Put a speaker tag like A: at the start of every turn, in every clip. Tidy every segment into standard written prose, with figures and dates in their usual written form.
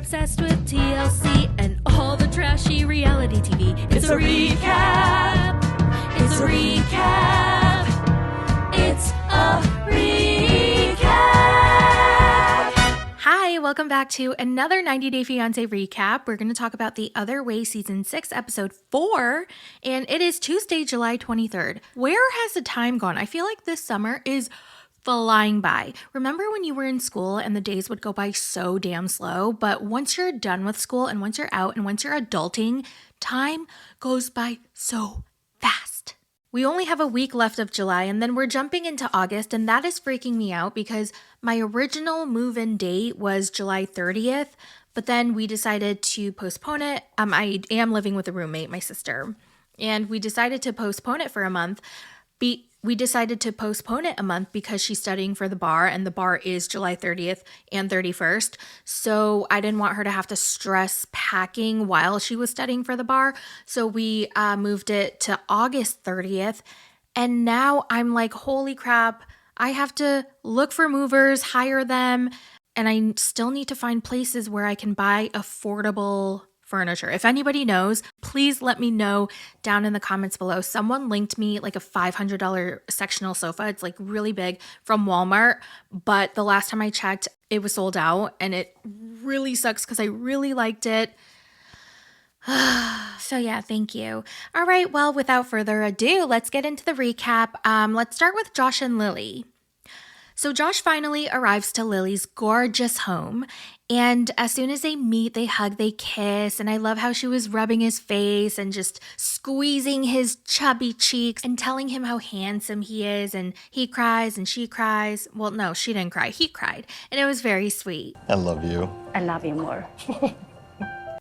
A: obsessed with TLC and all the trashy reality TV. It's a recap. It's a recap. It's a recap. Hi, welcome back to another 90 Day Fiancé recap. We're going to talk about The Other Way Season 6, Episode 4, and it is Tuesday, July 23rd. Where has the time gone? I feel like this summer is flying by. Remember when you were in school and the days would go by so damn slow? But once you're done with school and once you're out and once you're adulting, time goes by so fast. We only have a week left of July and then we're jumping into August, and that is freaking me out because my original move-in date was July 30th, but then we decided to postpone it. I am living with a roommate, my sister, and we decided to postpone it for a month. We decided to postpone it a month because she's studying for the bar, and the bar is July 30th and 31st. So I didn't want her to have to stress packing while she was studying for the bar. So we moved it to August 30th. And now I'm like, holy crap, I have to look for movers, hire them, and I still need to find places where I can buy affordable furniture. If anybody knows, please let me know down in the comments below. Someone linked me like a $500 sectional sofa. It's like really big from Walmart, but the last time I checked, it was sold out, and it really sucks because I really liked it. So yeah, thank you. All right, well, without further ado, let's get into the recap. Let's start with Josh and Lily. So Josh finally arrives to Lily's gorgeous home, and as soon as they meet, they hug, they kiss, and I love how she was rubbing his face and just squeezing his chubby cheeks and telling him how handsome he is, and he cries and she cries. Well, no, she didn't cry. He cried, and it was very sweet.
B: I love you.
C: I love you more.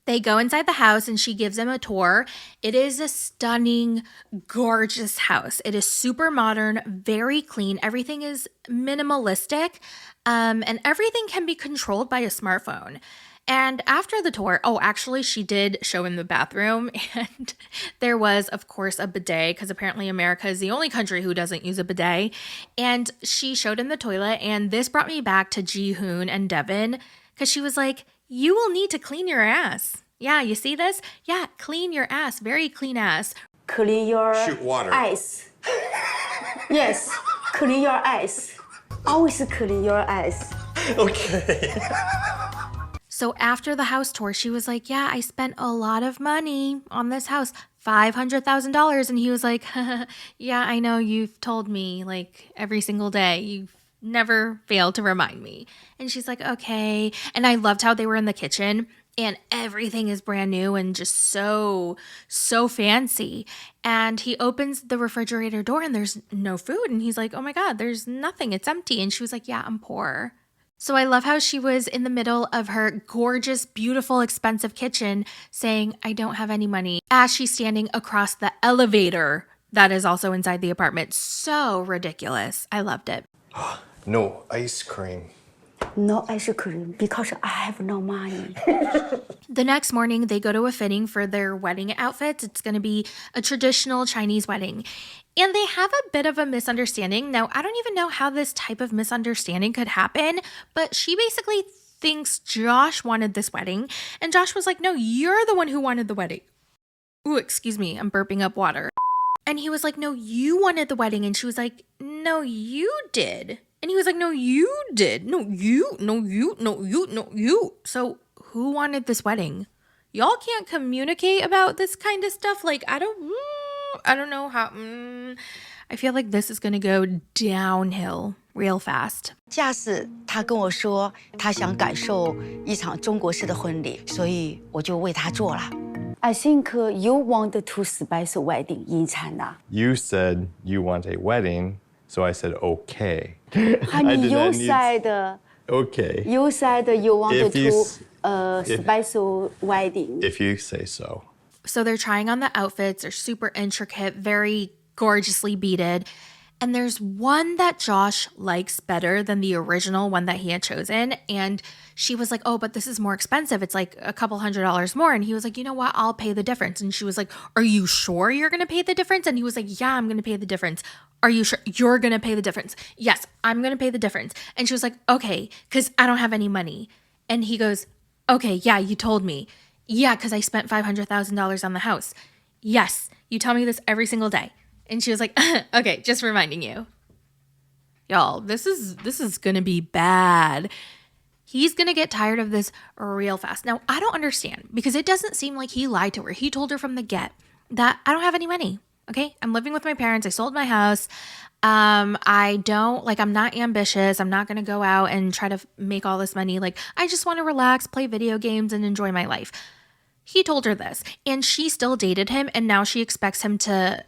A: They go inside the house and she gives him a tour. It is a stunning, gorgeous house. It is super modern, very clean. Everything is minimalistic, and everything can be controlled by a smartphone. And after the tour, actually, she did show him the bathroom, and there was, of course, a bidet, because apparently America is the only country who doesn't use a bidet. And she showed him the toilet, and this brought me back to Ji-hoon and Devin, because she was like, you will need to clean your ass. Yeah, you see this? Yeah, clean your ass. Very clean ass.
C: Clean your
B: Shoot water.
C: eyes. Yes, clean your eyes. Always clean your eyes.
B: Okay.
A: So after the house tour, she was like, yeah, I spent a lot of money on this house, $500,000. And he was like, yeah, I know, you've told me like every single day. You've never failed to remind me. And she's like, okay. And I loved how they were in the kitchen and everything is brand new and just so fancy. And he opens the refrigerator door and there's no food. And he's like, oh my God, there's nothing. It's empty. And she was like, yeah, I'm poor. So I love how she was in the middle of her gorgeous, beautiful, expensive kitchen saying, I don't have any money, as she's standing across the elevator that is also inside the apartment. So ridiculous. I loved it.
B: No ice cream.
C: No ice cream because I have no money.
A: The next morning, they go to a fitting for their wedding outfits. It's going to be a traditional Chinese wedding. And they have a bit of a misunderstanding. Now, I don't even know how this type of misunderstanding could happen, but she basically thinks Josh wanted this wedding. And Josh was like, no, you're the one who wanted the wedding. Ooh, excuse me, I'm burping up water. And he was like, no, you wanted the wedding. And she was like, no, you did. And he was like, no, you did. No, you. So who wanted this wedding? Y'all can't communicate about this kind of stuff. Like, I don't know how. I feel like this is going to go downhill real fast.
D: 假使他跟我说他想感受一场中国式的婚礼，所以我就为他做了。
C: I think you want to special wedding in China.
B: You said you want a wedding, so I said okay.
C: Honey, you said
B: Okay.
C: you said you wanted
B: If you
C: special wedding.
B: If you say so.
A: So they're trying on the outfits. They're super intricate, very gorgeously beaded. And there's one that Josh likes better than the original one that he had chosen. And she was like, oh, but this is more expensive. It's like a couple $100 more. And he was like, you know what? I'll pay the difference. And she was like, are you sure you're going to pay the difference? And he was like, yeah, I'm going to pay the difference. Are you sure you're going to pay the difference? Yes, I'm going to pay the difference. And she was like, okay, because I don't have any money. And he goes, Okay, yeah, you told me. Yeah, because I spent $500,000 on the house. Yes, you tell me this every single day. And she was like, okay, just reminding you. Y'all, this is gonna be bad. He's gonna get tired of this real fast. Now, I don't understand because it doesn't seem like he lied to her. He told her from the get that I don't have any money. Okay, I'm living with my parents. I sold my house. I don't I'm not ambitious. I'm not gonna go out and try to make all this money. Like, I just want to relax, play video games, and enjoy my life. He told her this, and she still dated him, and now she expects him to,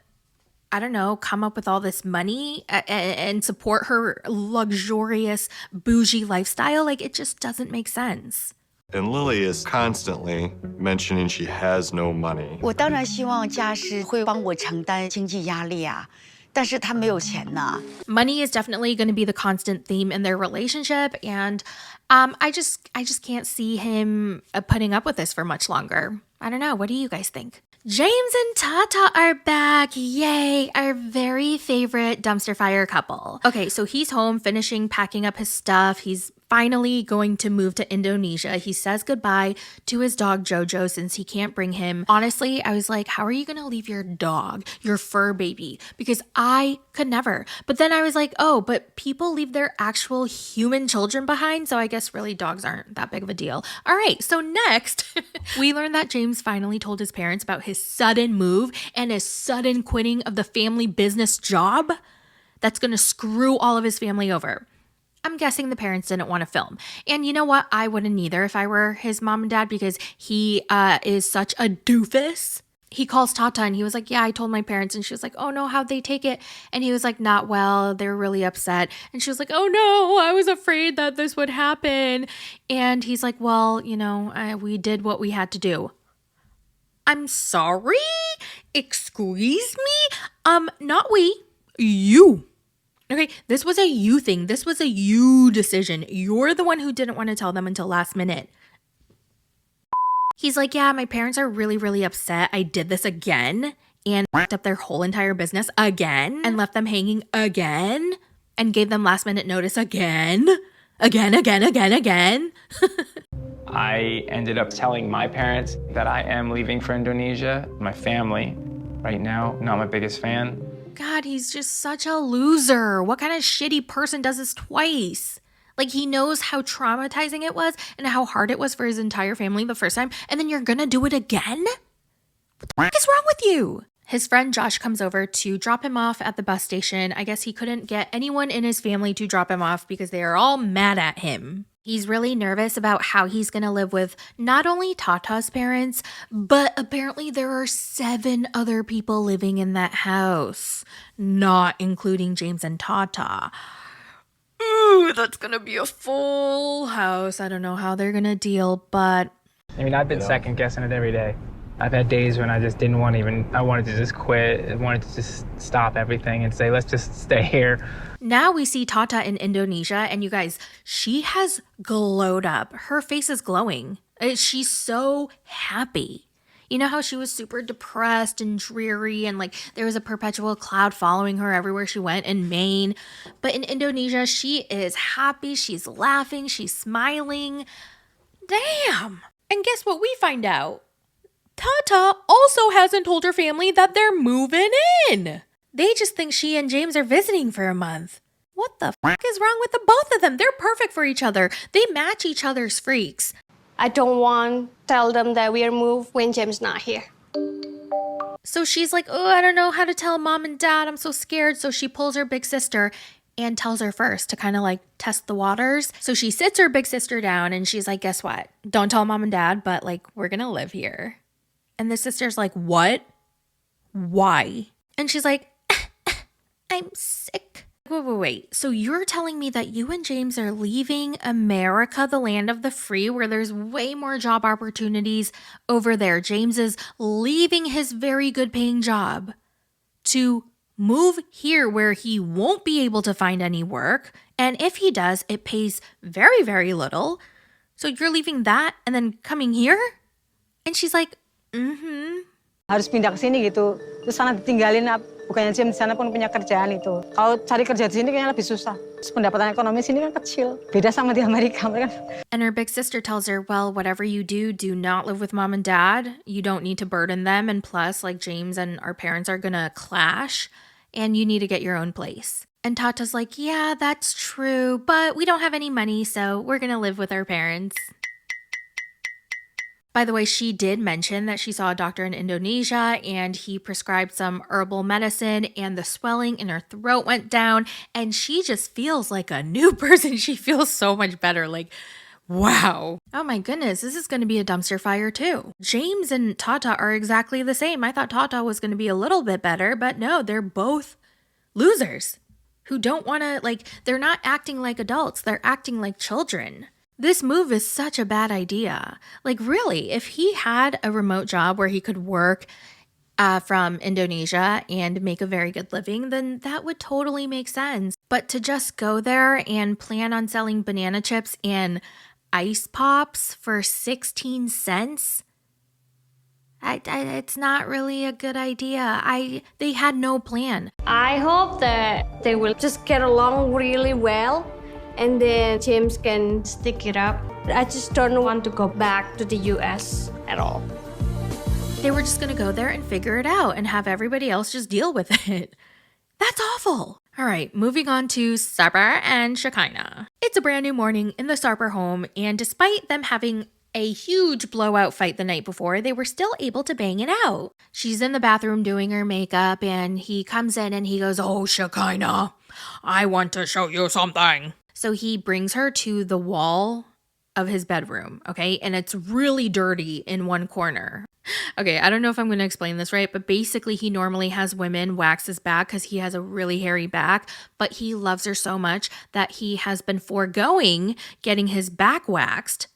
A: I don't know, come up with all this money and support her luxurious, bougie lifestyle. Like, it just doesn't make sense.
B: And Lily is constantly mentioning she has no money.
D: 我当然希望家是会帮我承担经济压力啊，但是他没有钱呐。
A: Money is definitely going to be the constant theme in their relationship, and I just can't see him putting up with this for much longer. I don't know. What do you guys think? James and Tata are back. Yay, our very favorite dumpster fire couple. Okay, so he's home finishing packing up his stuff. He's finally going to move to Indonesia. He says goodbye to his dog Jojo since he can't bring him. Honestly, I was like, how are you going to leave your dog, your fur baby? Because I could never. But then I was like, oh, but people leave their actual human children behind. So I guess really dogs aren't that big of a deal. All right, so next, we learned that James finally told his parents about his sudden move and his sudden quitting of the family business job that's going to screw all of his family over. I'm guessing the parents didn't want to film. And you know what? I wouldn't either if I were his mom and dad because he is such a doofus. He calls Tata and he was like, yeah, I told my parents. And she was like, oh no, how'd they take it? And he was like, not well. They were really upset. And she was like, oh no, I was afraid that this would happen. And he's like, well, you know, we did what we had to do. I'm sorry? Excuse me? Not we. You. Okay, this was a you thing. This was a you decision. You're the one who didn't want to tell them until last minute. He's like, yeah, my parents are really, really upset. I did this again and fucked up their whole entire business again and left them hanging again and gave them last minute notice again. Again.
E: I ended up telling my parents that I am leaving for Indonesia. My family, right now, not my biggest fan.
A: God, he's just such a loser. What kind of shitty person does this twice? Like, he knows how traumatizing it was and how hard it was for his entire family the first time, and then you're gonna do it again? What the fuck is wrong with you? His friend Josh comes over to drop him off at the bus station. I guess he couldn't get anyone in his family to drop him off because they are all mad at him. He's really nervous about how he's going to live with not only Tata's parents, but apparently there are 7 other people living in that house, not including James and Tata. Ooh, that's going to be a full house. I don't know how they're going to deal, but...
E: I mean, I've been second guessing it every day. I've had days when I just didn't want to I wanted to just quit. I wanted to just stop everything and say, let's just stay here.
A: Now we see Tata in Indonesia, and you guys, she has glowed up. Her face is glowing. She's so happy. You know how she was super depressed and dreary and like there was a perpetual cloud following her everywhere she went in Maine. But in Indonesia, she is happy. She's laughing. She's smiling. Damn. And guess what we find out? Tata also hasn't told her family that they're moving in. They just think she and James are visiting for a month. What the fuck is wrong with the both of them? They're perfect for each other. They match each other's freaks.
C: I don't want to tell them that we are moved when James not here.
A: So she's like, oh, I don't know how to tell mom and dad. I'm so scared. So she pulls her big sister and tells her first to kind of like test the waters. So she sits her big sister down and she's like, guess what? Don't tell mom and dad, but like, we're going to live here. And the sister's like, what? Why? And she's like, I'm sick. Wait. So you're telling me that you and James are leaving America, the land of the free, where there's way more job opportunities over there. James is leaving his very good paying job to move here where he won't be able to find any work. And if he does, it pays very, very little. So you're leaving that and then coming here? And she's like,
F: harus pindah ke sini gitu. Terus sana ditinggalin, bukannya James di sana pun punya kerjaan itu. Kalau cari kerja di sini kayaknya lebih susah. Terus pendapatan ekonomi sini kan kecil. Beda sama di Amerika. Mereka.
A: And her big sister tells her, well, whatever you do not live with mom and dad. You don't need to burden them. And plus, like, James and our parents are gonna clash. And you need to get your own place. And Tata's like, yeah, that's true. But we don't have any money, so we're gonna live with our parents. By the way, she did mention that she saw a doctor in Indonesia and he prescribed some herbal medicine and the swelling in her throat went down and she just feels like a new person. She feels so much better. Like, wow. Oh my goodness, this is going to be a dumpster fire too. James and Tata are exactly the same. I thought Tata was going to be a little bit better, but no, they're both losers who don't want to, like, they're not acting like adults. They're acting like children. This move is such a bad idea. Like, really, if he had a remote job where he could work from Indonesia and make a very good living, then that would totally make sense. But to just go there and plan on selling banana chips and ice pops for 16 cents, it's not really a good idea. They had no plan.
C: I hope that they will just get along really well. And then James can stick it up. I just don't want to go back to the US at all.
A: They were just going to go there and figure it out and have everybody else just deal with it. That's awful. All right, moving on to Sarper and Shekinah. It's a brand new morning in the Sarper home, and despite them having a huge blowout fight the night before, they were still able to bang it out. She's in the bathroom doing her makeup, and he comes in and he goes, oh, Shekinah, I want to show you something. So he brings her to the wall of his bedroom, okay? And it's really dirty in one corner. Okay, I don't know if I'm going to explain this right, but basically he normally has women wax his back because he has a really hairy back, but he loves her so much that he has been foregoing getting his back waxed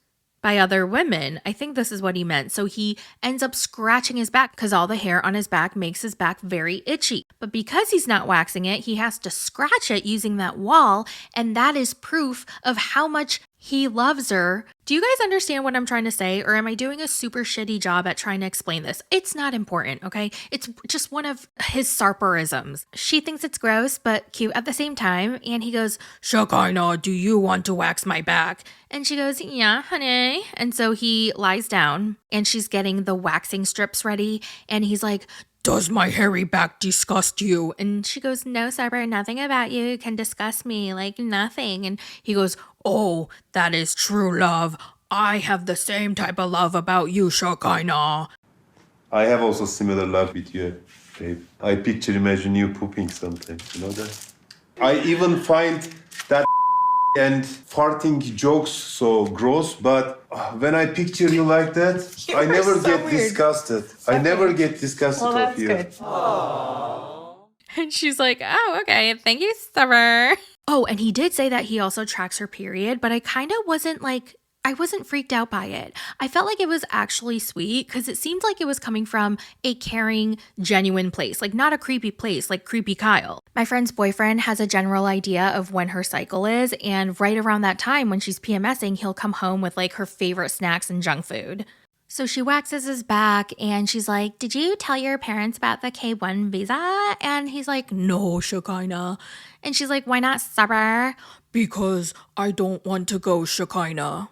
A: by other women. I think this is what he meant. So he ends up scratching his back because all the hair on his back makes his back very itchy. But because he's not waxing it, he has to scratch it using that wall. And that is proof of how much he loves her. Do you guys understand what I'm trying to say? Or am I doing a super shitty job at trying to explain this? It's not important, okay? It's just one of his Sarperisms. She thinks it's gross, but cute at the same time. And he goes, Shekinah, do you want to wax my back? And she goes, yeah, honey. And so he lies down and she's getting the waxing strips ready. And he's like, does my hairy back disgust you? And she goes, no, Sarper, nothing about you can disgust me, like nothing. And he goes, oh, that is true love. I have the same type of love about you, Shekinah.
G: I have also similar love with you, babe. I imagine you pooping sometimes, you know that? I even find that and farting jokes so gross, but when I picture you like that, I never get disgusted. I never get disgusted of you.
F: Good.
A: And she's like, oh, okay, thank you, Sarper. Oh, and he did say that he also tracks her period, but I kind of I wasn't freaked out by it. I felt like it was actually sweet because it seemed like it was coming from a caring, genuine place, like not a creepy place like Creepy Kyle. My friend's boyfriend has a general idea of when her cycle is, and right around that time when she's PMSing, he'll come home with like her favorite snacks and junk food. So she waxes his back and she's like, did you tell your parents about the K1 visa? And he's like, no, Shekinah. And she's like, why not, Sarper? Because I don't want to go, Shekinah.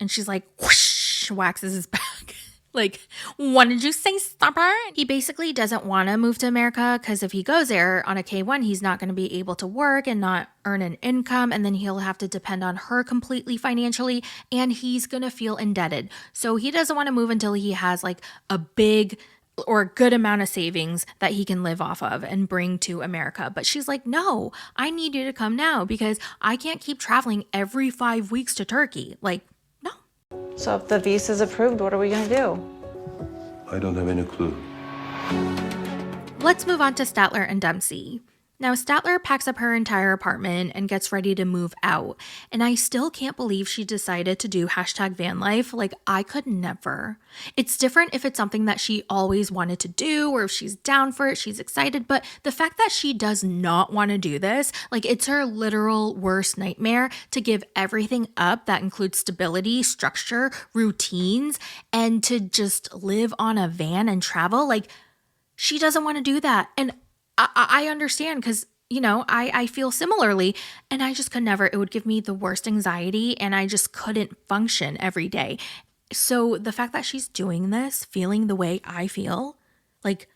A: And she's like, whoosh, waxes his back. Like, what did you say, Sarper? He basically doesn't want to move to America because if he goes there on a K1, he's not going to be able to work and not earn an income. And then he'll have to depend on her completely financially. And he's going to feel indebted. So he doesn't want to move until he has like a big or a good amount of savings that he can live off of and bring to America. But she's like, no, I need you to come now because I can't keep traveling every 5 weeks to Turkey. Like,
F: So if the visa's approved, what are we gonna do?
G: I don't have any clue.
A: let's move on to Statler and Dempsey. Now, Statler packs up her entire apartment and gets ready to move out. And I still can't believe she decided to do #vanlife. Like, I could never. It's different if it's something that she always wanted to do or if she's down for it, she's excited. But the fact that she does not want to do this, like, it's her literal worst nightmare to give everything up that includes stability, structure, routines, and to just live on a van and travel. Like, she doesn't want to do that. And I understand because, you know, I feel similarly and I just could never. It would give me the worst anxiety and I just couldn't function every day. So the fact that she's doing this, feeling the way I feel, like,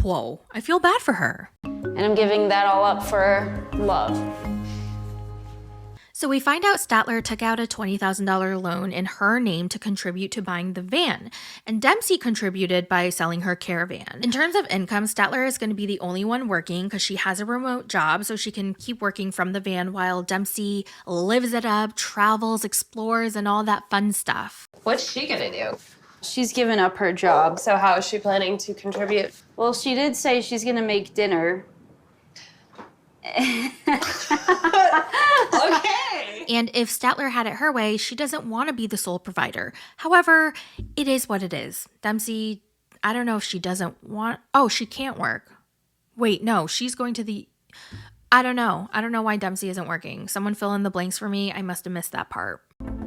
A: whoa, I feel bad for her.
H: And I'm giving that all up for love.
A: So we find out Statler took out a $20,000 loan in her name to contribute to buying the van, and Dempsey contributed by selling her caravan. In terms of income, Statler is going to be the only one working because she has a remote job, so she can keep working from the van while Dempsey lives it up, travels, explores, and all that fun stuff.
I: What's she gonna do?
H: She's given up her job.
I: So how is she planning to contribute?
H: Well, she did say she's gonna make dinner.
I: Okay.
A: And if Statler had it her way, she doesn't want to be the sole provider. However, it is what it is. Dempsey, I don't know if she doesn't want... Oh, she can't work. Wait, no, she's going to the... I don't know. I don't know why Dempsey isn't working. Someone fill in the blanks for me. I must have missed that part.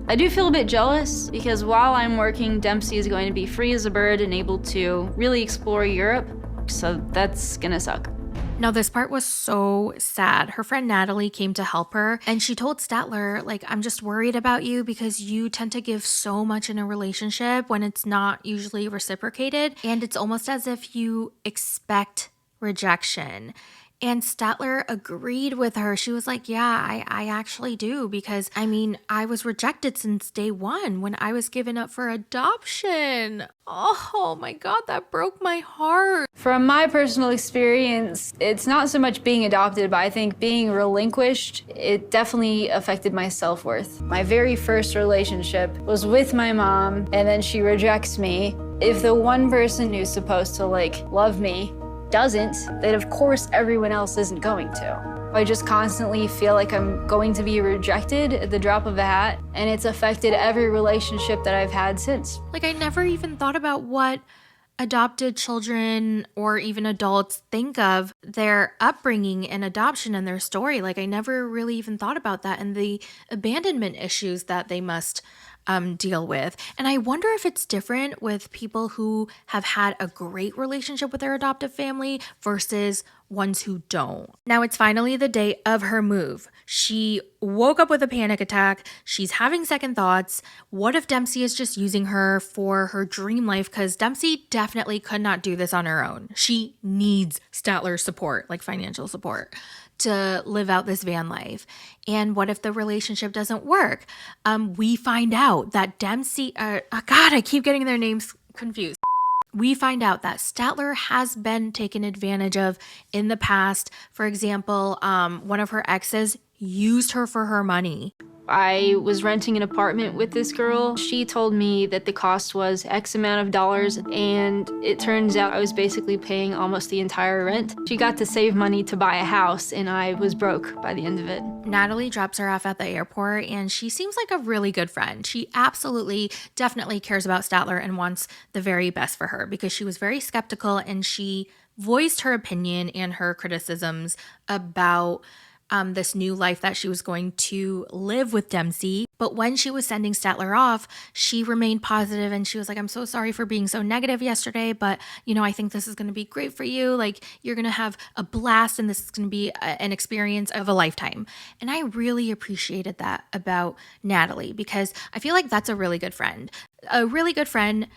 H: I do feel a bit jealous because while I'm working, Dempsey is going to be free as a bird and able to really explore Europe. So that's gonna suck.
A: Now, this part was so sad. Her friend Natalie came to help her, and she told Statler, like, I'm just worried about you because you tend to give so much in a relationship when it's not usually reciprocated, and it's almost as if you expect rejection. And Statler agreed with her. She was like, yeah, I actually do because, I mean, I was rejected since day one when I was given up for adoption. Oh my God, that broke my heart.
H: From my personal experience, it's not so much being adopted, but I think being relinquished, it definitely affected my self-worth. My very first relationship was with my mom, and then she rejects me. If the one person who's supposed to, like, love me doesn't, then of course everyone else isn't going to. I just constantly feel like I'm going to be rejected at the drop of a hat, and it's affected every relationship that I've had since.
A: Like, I never even thought about what adopted children or even adults think of their upbringing and adoption and their story. Like, I never really even thought about that and the abandonment issues that they must deal with. And I wonder if it's different with people who have had a great relationship with their adoptive family versus ones who don't. Now, it's finally the day of her move. She woke up with a panic attack. She's having second thoughts. What if Dempsey is just using her for her dream life? Because Dempsey definitely could not do this on her own. She needs Statler's support, like financial support, to live out this van life. And what if the relationship doesn't work? We find out that Dempsey, God, I keep getting their names confused. We find out that Statler has been taken advantage of in the past. For example, one of her exes used her for her money.
H: I was renting an apartment with this girl. She told me that the cost was X amount of dollars, and it turns out I was basically paying almost the entire rent. She got to save money to buy a house, and I was broke by the end of it.
A: Natalie drops her off at the airport, and she seems like a really good friend. She absolutely, definitely cares about Statler and wants the very best for her because she was very skeptical, and she voiced her opinion and her criticisms about this new life that she was going to live with Dempsey. But when she was sending Statler off, she remained positive and she was like, I'm so sorry for being so negative yesterday, but you know, I think this is going to be great for you. Like, you're going to have a blast and this is going to be an experience of a lifetime. And I really appreciated that about Natalie because I feel like that's a really good friend. A really good friend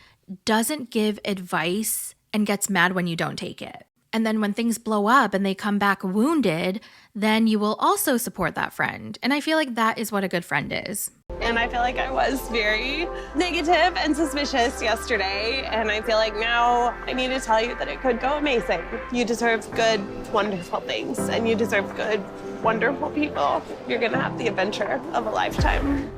A: doesn't give advice and gets mad when you don't take it. And then when things blow up and they come back wounded, then you will also support that friend. And I feel like that is what a good friend is.
I: And I feel like I was very negative and suspicious yesterday. And I feel like now I need to tell you that it could go amazing. You deserve good, wonderful things. And you deserve good, wonderful people. You're gonna have the adventure of a lifetime.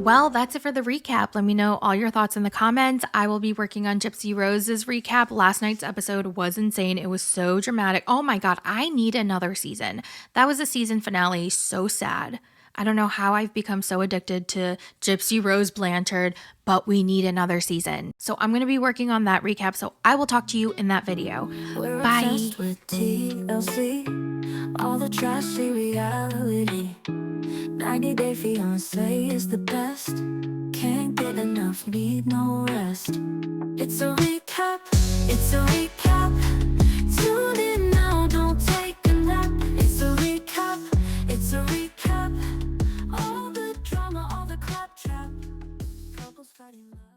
A: Well, that's it for the recap. Let me know all your thoughts in the comments. I will be working on Gypsy Rose's recap. Last night's episode was insane. It was so dramatic. Oh my God, I need another season. That was a season finale. So sad. I don't know how I've become so addicted to Gypsy Rose Blanchard, but we need another season. So I'm going to be working on that recap. So I will talk to you in that video.
J: We're
A: Bye.
J: obsessed with TLC, all the trashy reality. 90 Day Fiancé is the best. Can't get enough, need no rest. It's a recap, it's a recap. Tune in now, don't take a nap. It's a recap, it's a recap. All the drama, all the claptrap. Couples fighting love.